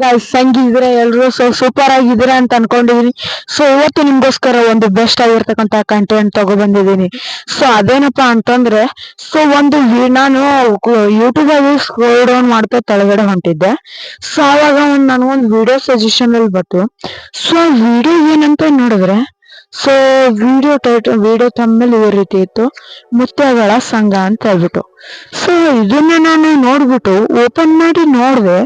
Guys ಹೆಂಗಿದ್ರೆ ಎಲ್ರು super ಆಗಿದ್ರೆ ಅಂತ ಅನ್ಕೊಂಡಿದೀನಿ. ಸೊ ಇವತ್ತು ನಿಮ್ಗೋಸ್ಕರ ಒಂದು ಬೆಸ್ಟ್ ಆಗಿರ್ತಕ್ಕಂತ ಕಂಟೆಂಟ್ ತಗೊ ಬಂದಿದ್ದೀನಿ. ಸೊ ಅದೇನಪ್ಪಾ ಅಂತಂದ್ರೆ, ಸೊ ಒಂದು ನಾನು ಯೂಟ್ಯೂಬ್ ಅಲ್ಲಿ ಸ್ಕ್ರೋಲ್ ಡೌನ್ ಮಾಡ್ತಾ ಕೆಳಗಡೆ ಹೊಂಟಿದ್ದೆ. ಸೊ ಆವಾಗ ನನಗೊಂದು ವಿಡಿಯೋ ಸಜೆಷನ್ ಅಲ್ಲಿ ಬಂತು. ಸೊ ವಿಡಿಯೋ ಏನಂತ ನೋಡಿದ್ರೆ, ಸೊ ವಿಡಿಯೋ ತಮ್ಮಲ್ಲಿ ಈ ರೀತಿ ಇತ್ತು, ಮುತ್ಯಗಳ ಸಂಘ ಅಂತ ಹೇಳ್ಬಿಟ್ಟು. ಸೊ ಇದನ್ನ ನಾನು ನೋಡ್ಬಿಟ್ಟು ಓಪನ್ ಮಾಡಿ ನೋಡ್ದೆ.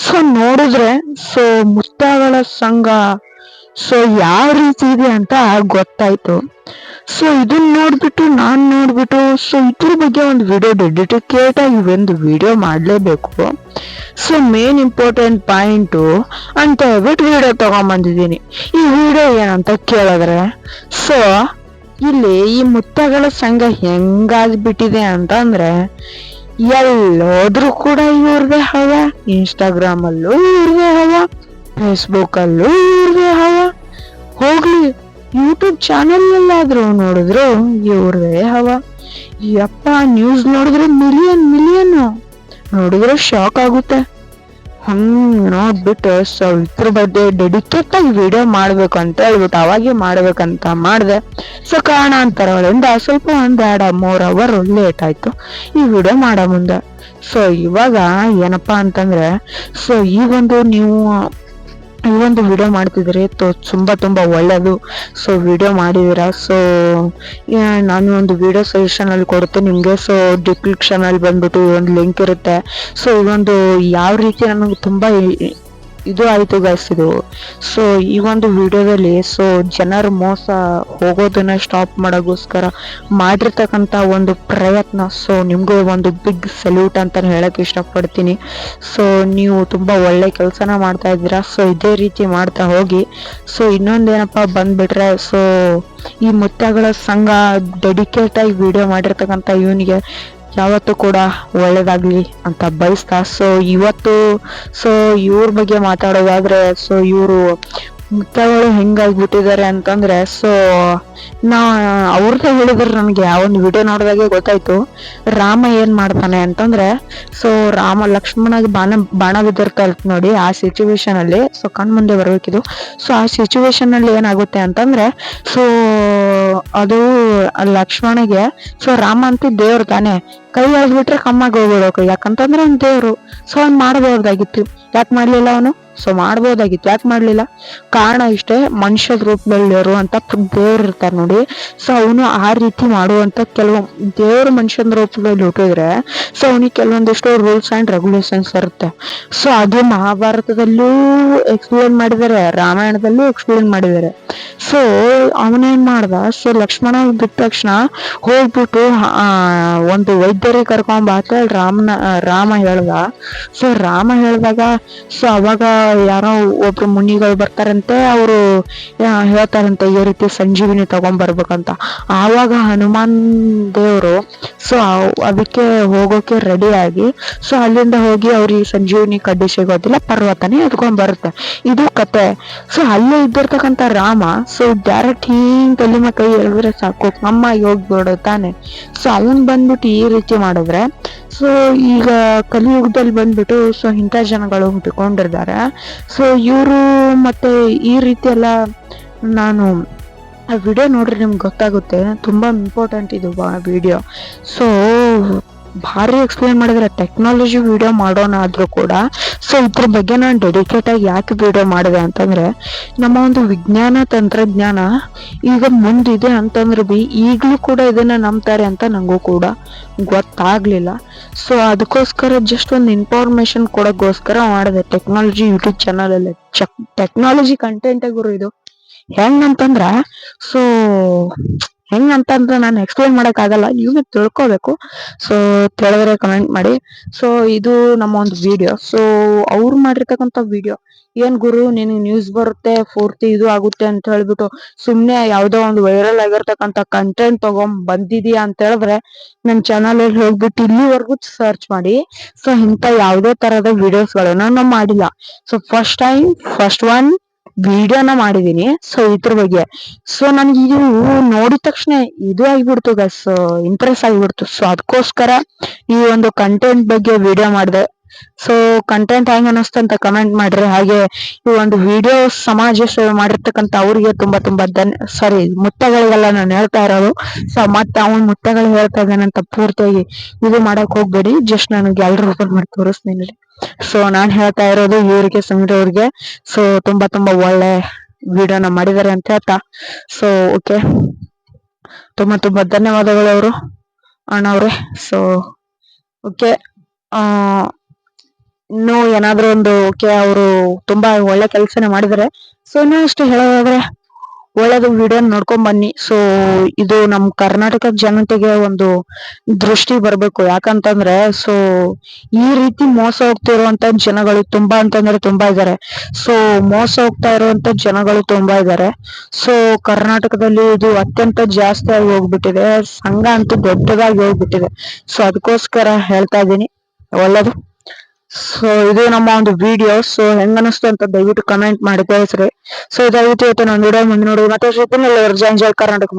ಸೊ ನೋಡಿದ್ರೆ, ಸೊ ಮುತ್ಯಗಳ ಸಂಘ ಸೊ ಯಾವ ರೀತಿ ಇದೆ ಅಂತ ಗೊತ್ತಾಯ್ತು. ಸೊ ಇದನ್ನ ನೋಡ್ಬಿಟ್ಟು ಸೊ ಇದ್ರ ಬಗ್ಗೆ ಒಂದು ವಿಡಿಯೋ ಡೆಡಿಕೇಟ್ ಆಗಿ ಒಂದು ವಿಡಿಯೋ ಮಾಡ್ಲೇಬೇಕು. ಸೊ ಮೇನ್ ಇಂಪಾರ್ಟೆಂಟ್ ಪಾಯಿಂಟು ಅಂತ ಹೇಳ್ಬಿಟ್ಟು ವಿಡಿಯೋ ತಗೊಂಬಂದಿದ್ದೀನಿ. ಈ ವಿಡಿಯೋ ಏನಂತ ಕೇಳಿದ್ರೆ, ಸೊ ಇಲ್ಲಿ ಈ ಮುತ್ಯಗಳ ಸಂಘ ಹೆಂಗಾಗ್ಬಿಟ್ಟಿದೆ ಅಂತ ಅಂದ್ರೆ, ಎಲ್ಲೋದ್ರೂ ಕೂಡ ಇವ್ರದೇ ಹವ, ಇನ್ಸ್ಟಾಗ್ರಾಮ್ ಅಲ್ಲೂ ಇವ್ರದೇ ಹವ, ಫೇಸ್ಬುಕ್ ಅಲ್ಲೂ ಇವ್ರದೇ ಹವ, ಹೋಗ್ಲಿ ಯೂಟ್ಯೂಬ್ ಚಾನೆಲ್ ಅಲ್ಲಾದ್ರೂ ನೋಡಿದ್ರು ಇವ್ರದೇ ಹವ. ಯಪ್ಪ ನ್ಯೂಸ್ ನೋಡಿದ್ರೆ ಮಿಲಿಯನ್ ನೋಡಿದ್ರೆ ಶಾಕ್ ಆಗುತ್ತೆ. ಹಂಗ್ ನೋಡ್ಬಿಟ್ಟು ಸೊ ಇದ್ರ ಬಗ್ಗೆ ಡೆಡಿಕೇಟ್ ಆಗಿ ವಿಡಿಯೋ ಮಾಡ್ಬೇಕು ಅಂತ ಹೇಳ್ಬಿಟ್ಟು ಅವಾಗೆ ಮಾಡ್ಬೇಕಂತ ಮಾಡಿದೆ. ಸೊ ಕಾರಣಾಂತರಗಳಿಂದ ಸ್ವಲ್ಪ ಒಂದ್ 2-3 ಅವರ್ ಲೇಟ್ ಆಯ್ತು ಈ ವಿಡಿಯೋ ಮಾಡೋ ಮುಂದೆ. ಸೊ ಇವಾಗ ಏನಪ್ಪಾ ಅಂತಂದ್ರೆ, ಸೊ ಈ ಒಂದು ವಿಡಿಯೋ ಮಾಡ್ತಿದ್ರಿ ತುಂಬಾ ಒಳ್ಳೇದು. ಸೊ ವಿಡಿಯೋ ಮಾಡಿದೀರಾ. ಸೊ ನಾನು ಒಂದು ವಿಡಿಯೋ ಸಜೆಷನ್ ಅಲ್ಲಿ ಕೊಡುತ್ತೆ ನಿಮ್ಗೆ. ಸೊ ಡಿಸ್ಕ್ರಿಪ್ಷನ್ ಅಲ್ಲಿ ಬಂದ್ಬಿಟ್ಟು ಒಂದು ಲಿಂಕ್ ಇರುತ್ತೆ. ಸೊ ಇದೊಂದು ಯಾವ ರೀತಿ ನನಗೆ ತುಂಬಾ ಇದು ಆಯ್ತು ಗೈಸ್ ಇದು. ಸೊ ಈ ಒಂದು ವಿಡಿಯೋದಲ್ಲಿ ಸೊ ಜನರು ಮೋಸ ಹೋಗೋದನ್ನ ಸ್ಟಾಪ್ ಮಾಡೋಗೋಸ್ಕರ ಮಾಡಿರ್ತಕ್ಕಂತ ಒಂದು ಪ್ರಯತ್ನ. ಸೊ ನಿಮ್ಗೂ ಒಂದು ಬಿಗ್ ಸಲ್ಯೂಟ್ ಅಂತ ಹೇಳಕ್ ಇಷ್ಟಪಡ್ತೀನಿ. ಸೊ ನೀವು ತುಂಬಾ ಒಳ್ಳೆ ಕೆಲಸನ ಮಾಡ್ತಾ ಇದ್ದೀರಾ. ಸೊ ಇದೇ ರೀತಿ ಮಾಡ್ತಾ ಹೋಗಿ. ಸೊ ಇನ್ನೊಂದೇನಪ್ಪಾ ಬಂದ್ಬಿಟ್ರೆ, ಸೊ ಈ ಮುತ್ಯಗಳ ಸಂಘ ಡೆಡಿಕೇಟ್ ಆಗಿ ವಿಡಿಯೋ ಮಾಡಿರ್ತಕ್ಕಂತ ಇವನಿಗೆ ಯಾವತ್ತೂ ಕೂಡ ಒಳ್ಳೇದಾಗ್ಲಿ ಅಂತ ಬಯಸ್ತಾ. ಸೊ ಇವತ್ತು ಸೊ ಇವ್ರ ಬಗ್ಗೆ ಮಾತಾಡೋದಾದ್ರೆ, ಸೊ ಇವರು ಮುತ್ಯಗಳು ಹೆಂಗಾಗ್ಬಿಟ್ಟಿದ್ದಾರೆ ಅಂತಂದ್ರೆ, ಸೊ ಅವ್ರದ್ದು ಹೇಳಿದ್ರೆ ನನಗೆ ಆ ಒಂದು ವಿಡಿಯೋ ನೋಡಿದಾಗೆ ಗೊತ್ತಾಯ್ತು. ರಾಮ ಏನ್ ಮಾಡ್ತಾನೆ ಅಂತಂದ್ರೆ, ಸೊ ರಾಮ ಲಕ್ಷ್ಮಣಗೆ ಬಾಣ ಬಿದ್ದಿರ್ತಾ ಇರ್ತ ನೋಡಿ, ಆ ಸಿಚುವೇಶನ್ ಅಲ್ಲಿ ಸೊ ಕಣ್ ಮುಂದೆ ಬರ್ಬೇಕಿದು. ಸೊ ಆ ಸಿಚುವೇಶನ್ ಅಲ್ಲಿ ಏನಾಗುತ್ತೆ ಅಂತಂದ್ರೆ, ಸೊ ಅದು ಲಕ್ಷ್ಮಣಗೆ, ಸೊ ರಾಮ ಅಂತ ದೇವ್ರು ತಾನೆ, ಕೈ ಎಳ್ದ್ಬಿಟ್ರೆ ಕಮ್ಮಾಗಿ ಹೋಗ್ಬಿಡೋಕೆ, ಯಾಕಂತಂದ್ರೆ ಅವ್ನ್ ದೇವ್ರು. ಸೊ ಅವ್ನ್ ಮಾಡ್ಬೋದಾಗಿತ್ತು, ಯಾಕೆ ಮಾಡ್ಲಿಲ್ಲ ಅವನು? ಸೊ ಮಾಡ್ಬೋದಾಗಿತ್ತು, ಯಾಕೆ ಮಾಡ್ಲಿಲ್ಲ? ಕಾರಣ ಇಷ್ಟೇ, ಮನುಷ್ಯದ ರೂಪದಲ್ಲಿರು ಅಂತ ದೇವ್ರು ಇರ್ತಾರೆ ನೋಡಿ. ಸೊ ಅವನು ಆ ರೀತಿ ಮಾಡುವಂತ ಕೆಲವು ದೇವ್ರ ಮನುಷ್ಯನ ರೂಪದಲ್ಲಿ ಹುಟ್ಟಿದ್ರೆ, ಸೊ ಅವನಿಗೆ ಕೆಲವೊಂದಿಷ್ಟು ರೂಲ್ಸ್ ಅಂಡ್ ರೆಗ್ಯುಲೇಷನ್ಸ್ ಇರುತ್ತೆ. ಸೊ ಅದು ಮಹಾಭಾರತದಲ್ಲೂ ಎಕ್ಸ್ಪ್ಲೇನ್ ಮಾಡಿದ್ದಾರೆ, ರಾಮಾಯಣದಲ್ಲೂ ಎಕ್ಸ್ಪ್ಲೇನ್ ಮಾಡಿದ್ದಾರೆ. ಸೊ ಅವನೇನ್ ಮಾಡ್ದ, ಸೊ ಲಕ್ಷ್ಮಣ ಬಿಟ್ಟ ತಕ್ಷಣ ಹೋಗ್ಬಿಟ್ಟು ಒಂದು ವೈದ್ಯರಿಗೆ ಕರ್ಕೊಂಡ್ ಬಾ ಅಂತ ರಾಮ ಹೇಳ್ದ. ಸೊ ರಾಮ ಹೇಳ್ದಾಗ, ಸೊ ಅವಾಗ ಯಾರೋ ಒಬ್ರು ಮುನಿಗಳು ಬರ್ತಾರಂತೆ, ಅವರು ಹೇಳ್ತಾರಂತೆ ಈ ರೀತಿ ಸಂಜೀವಿನಿ ತಗೊಂಡ್ಬರ್ಬೇಕಂತ. ಆವಾಗ ಹನುಮಾನ್ ದೇವರು ಸೊ ಅದಕ್ಕೆ ಹೋಗೋಕೆ ರೆಡಿ ಆಗಿ, ಸೊ ಅಲ್ಲಿಂದ ಹೋಗಿ ಅವ್ರಿಗೆ ಸಂಜೀವಿನಿ ಕಡ್ಡಿ ಸಿಗೋದಿಲ್ಲ, ಪರ್ವತನೇ ಎತ್ಕೊಂಡ್ ಬರುತ್ತೆ. ಇದು ಕತೆ. ಸೊ ಅಲ್ಲೇ ಇದ್ದಿರ್ತಕ್ಕಂಥ ರಾಮ ಸೊ ಡೈರೆಕ್ಟ್ ಹಿಂಗ್ ತಲೆ ಮೇಲೆ ಕೈ ಎಳೆದ್ರೆ ಸಾಕು, ಅಮ್ಮ ಹೋಗ್ಬಿಡು ತಾನೆ. ಸೊ ಅವನ್ ಬಂದ್ಬಿಟ್ಟು ಈ ರೀತಿ ಮಾಡಿದ್ರೆ, ಸೊ ಈಗ ಕಲಿಯುಗದಲ್ಲಿ ಬಂದ್ಬಿಟ್ಟು ಸೊ ಇಂಥ ಜನಗಳು ಹುಟ್ಟಿಕೊಂಡಿರ್ತಾರೆ. ಸೊ ಇವರು ಮತ್ತೆ ಈ ರೀತಿ ಎಲ್ಲ ನಾನು ಆ ವಿಡಿಯೋ ನೋಡ್ರಿ ನಿಮ್ಗೆ ಗೊತ್ತಾಗುತ್ತೆ. ತುಂಬಾ ಇಂಪಾರ್ಟೆಂಟ್ ಇದು ವಿಡಿಯೋ. ಸೊ ಭಾರಿ ಎಕ್ಸ್ಪ್ಲೇನ್ ಮಾಡಿದ್ರೆ, ಟೆಕ್ನಾಲಜಿ ವಿಡಿಯೋ ಮಾಡೋಣ ಆದ್ರೂ ಕೂಡ ಸೊ ಇದ್ರ ಬಗ್ಗೆ ನಾನು ಡೆಡಿಕೇಟ್ ಆಗಿ ಯಾಕೆ ವಿಡಿಯೋ ಮಾಡಿದೆ ಅಂತಂದ್ರೆ, ನಮ್ಮ ಒಂದು ವಿಜ್ಞಾನ ತಂತ್ರಜ್ಞಾನ ಈಗ ಮುಂದಿದೆ ಅಂತಂದ್ರೆ ಬಿ ಈಗಲೂ ಕೂಡ ಇದನ್ನ ನಂಬ್ತಾರೆ ಅಂತ ನಂಗೂ ಕೂಡ ಗೊತ್ತಾಗ್ಲಿಲ್ಲ. ಸೊ ಅದಕ್ಕೋಸ್ಕರ ಜಸ್ಟ್ ಒಂದು ಇನ್ಫಾರ್ಮೇಶನ್ ಕೊಡೋಕ್ಕೋಸ್ಕರ ಮಾಡಿದೆ ಟೆಕ್ನಾಲಜಿ ಯೂಟ್ಯೂಬ್ ಚಾನಲ್ ಅಲ್ಲಿ. ಟೆಕ್ನಾಲಜಿ ಕಂಟೆಂಟ್ ಗುರು ಇದು. ಹೆಂಗಂತಂದ್ರ ಸೊ ಹೆಂಗಂತಂದ್ರೆ ನಾನು ಎಕ್ಸ್ಪ್ಲೇನ್ ಮಾಡಕ್ ಆಗಲ್ಲ, ನೀವೇ ತಿಳ್ಕೊಬೇಕು. ಸೊ ತಿಳಿದ್ರೆ ಕಮೆಂಟ್ ಮಾಡಿ. ಸೊ ಇದು ನಮ್ಮ ಒಂದು ವಿಡಿಯೋ. ಸೊ ಅವ್ರು ಮಾಡಿರ್ತಕ್ಕಂಥ ವಿಡಿಯೋ ಏನ್ ಗುರು ನಿನಗೆ ನ್ಯೂಸ್ ಬರುತ್ತೆ ಪೂರ್ತಿ ಇದು ಆಗುತ್ತೆ ಅಂತ ಹೇಳ್ಬಿಟ್ಟು ಸುಮ್ನೆ ಯಾವ್ದೋ ಒಂದು ವೈರಲ್ ಆಗಿರ್ತಕ್ಕಂಥ ಕಂಟೆಂಟ್ ತಗೊಂಡ್ ಬಂದಿದ್ಯಾ ಅಂತ ಹೇಳಿದ್ರೆ, ನನ್ನ ಚಾನಲ್ ಅಲ್ಲಿ ಹೋಗ್ಬಿಟ್ಟು ಇಲ್ಲಿವರೆಗೂ ಸರ್ಚ್ ಮಾಡಿ. ಸೊ ಇಂಥ ಯಾವ್ದೇ ತರದ ವಿಡಿಯೋಸ್ ಗಳನ್ನ ನಾವು ಮಾಡಿಲ್ಲ. ಸೊ ಫಸ್ಟ್ ಒನ್ ವಿಡಿಯೋನ ಮಾಡಿದೀನಿ ಸೊ ಇದ್ರ ಬಗ್ಗೆ. ಸೊ ನನ್ಗೆ ಇದು ನೋಡಿದ ತಕ್ಷಣ ಇದು ಆಗಿಬಿಡ್ತು ಗಸ್, ಇಂಪ್ರೆಸ್ ಆಗಿಬಿಡ್ತು. ಸೊ ಅದಕ್ಕೋಸ್ಕರ ಈ ಒಂದು ಕಂಟೆಂಟ್ ಬಗ್ಗೆ ವಿಡಿಯೋ ಮಾಡಿದೆ. ಸೊ ಕಂಟೆಂಟ್ ಹೆಂಗ್ ಅನಿಸ್ತು ಅಂತ ಕಮೆಂಟ್ ಮಾಡ್ರಿ. ಹಾಗೆ ಈ ಒಂದು ವಿಡಿಯೋ ಸಮಾಜ ಸೇವೆ ಮಾಡಿರ್ತಕ್ಕಂಥ ಅವ್ರಿಗೆ ತುಂಬಾ ತುಂಬಾ ಸಾರಿ ಮುತ್ತಗಳಿಗೆಲ್ಲ ನಾನು ಹೇಳ್ತಾ ಇರೋದು. ಸೊ ಮತ್ತೆ ಅವನ್ ಮುತ್ತಗಳು ಹೇಳ್ತಾ ಇದ್ದಾನಂತ ಪೂರ್ತಿಯಾಗಿ ಇದು ಮಾಡಕ್ ಹೋಗ್ಬೇಡಿ. ಜಸ್ಟ್ ನನಗೆ ಎಲ್ರು ಓಪನ್ ಮಾಡಿ ತೋರಿಸ್ತೀನಿ. ಸೊ ನಾನ್ ಹೇಳ್ತಾ ಇರೋದು ಇವ್ರಿಗೆ, ಸಮೀರ್ ಅವ್ರಿಗೆ. ಸೊ ತುಂಬಾ ತುಂಬಾ ಒಳ್ಳೆ ವಿಡಿಯೋನ ಮಾಡಿದ್ದಾರೆ ಅಂತ ಹೇಳ್ತಾ, ಸೊ ಓಕೆ, ತುಂಬಾ ತುಂಬಾ ಧನ್ಯವಾದಗಳು ಅವರು ಅಣ್ಣವ್ರೆ. ಸೊ ಓಕೆ, ಆ ಇನ್ನು ಏನಾದ್ರು ಒಂದು ಓಕೆ, ಅವರು ತುಂಬಾ ಒಳ್ಳೆ ಕೆಲಸನೇ ಮಾಡಿದ್ದಾರೆ. ಸೊ ಇನ್ನು ಅಷ್ಟು ಹೇಳೋದಾದ್ರೆ ಒಳ್ಳೇದು ವಿಡಿಯೋ ನೋಡ್ಕೊಂಡ್ ಬನ್ನಿ. ಸೊ ಇದು ನಮ್ ಕರ್ನಾಟಕ ಜನತೆಗೆ ಒಂದು ದೃಷ್ಟಿ ಬರ್ಬೇಕು. ಯಾಕಂತಂದ್ರೆ ಸೊ ಈ ರೀತಿ ಮೋಸ ಹೋಗ್ತಿರುವಂತ ಜನಗಳು ತುಂಬಾ ಅಂತಂದ್ರೆ ತುಂಬಾ ಇದ್ದಾರೆ. ಸೊ ಮೋಸ ಹೋಗ್ತಾ ಇರುವಂತ ಜನಗಳು ತುಂಬಾ ಇದ್ದಾರೆ. ಸೊ ಕರ್ನಾಟಕದಲ್ಲಿ ಇದು ಅತ್ಯಂತ ಜಾಸ್ತಿ ಆಗಿ ಹೋಗ್ಬಿಟ್ಟಿದೆ. ಸಂಘ ಅಂತೂ ದೊಡ್ಡದಾಗಿ ಹೋಗ್ಬಿಟ್ಟಿದೆ. ಸೊ ಅದಕ್ಕೋಸ್ಕರ ಹೇಳ್ತಾ ಇದ್ದೀನಿ, ಒಳ್ಳೇದು. ಸೊ ಇದು ನಮ್ಮ ಒಂದು ವಿಡಿಯೋ. ಸೊ ಹೆಂಗ ಅನಿಸ್ತು ಅಂತ ದಯವಿಟ್ಟು ಕಮೆಂಟ್ ಮಾಡಿ ತಿಳಿಸ್ರಿ. ಸೊ ದಯವಿಟ್ಟು ಇವತ್ತು ನಾನು ವಿಡಿಯೋ ಮುಂದೆ ನೋಡಿ ಮತ್ತೆ ಜೈ ಕರ್ನಾಟಕ.